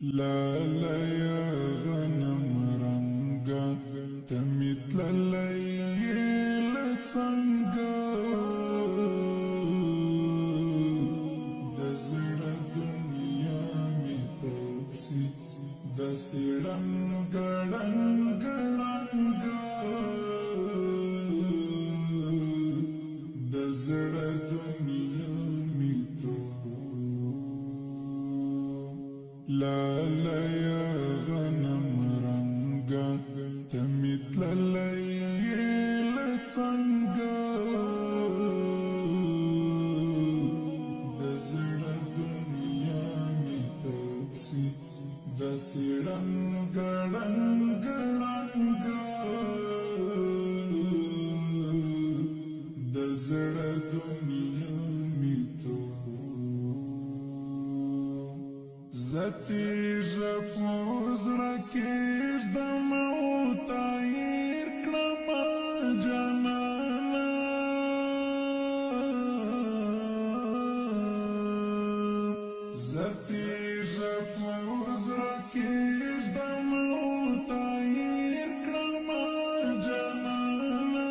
لالا يا غنم رنگا تمثل الليل څنګه دزړ دنیا می تپسی دسړنګ ړنګ ړنګ دزړ دنیا می لالا يا غنم رنگا تمثل الليل څنګه دزړ دنیا می تپسی دسړنګ ړنګ ړنګ دزړ دنیا می زتیج پوز رکیش د موت ایر کړم جانانا زتیج پوز رکیش د موت ایر کړم جانانا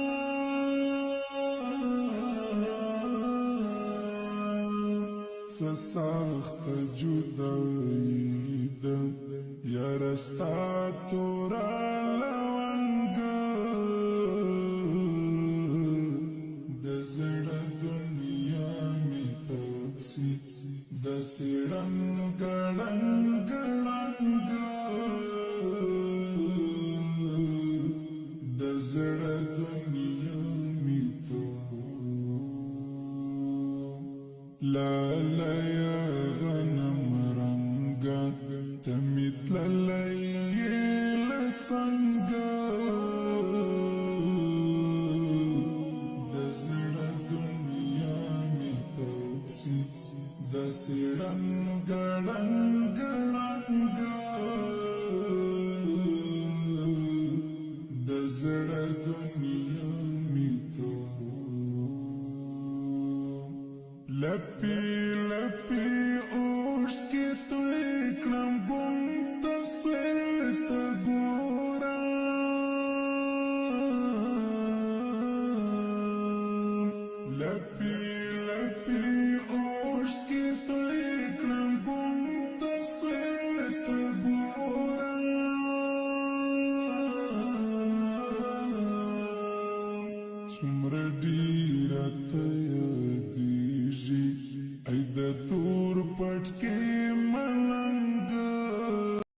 سخت جدائی ده یارستا تورا لونگا دزړ دنیا می تپسی دسړنګ ړنګ ړنګ دزړ دنیا می لالا يا غنم رنگا تمثل الليل څنګه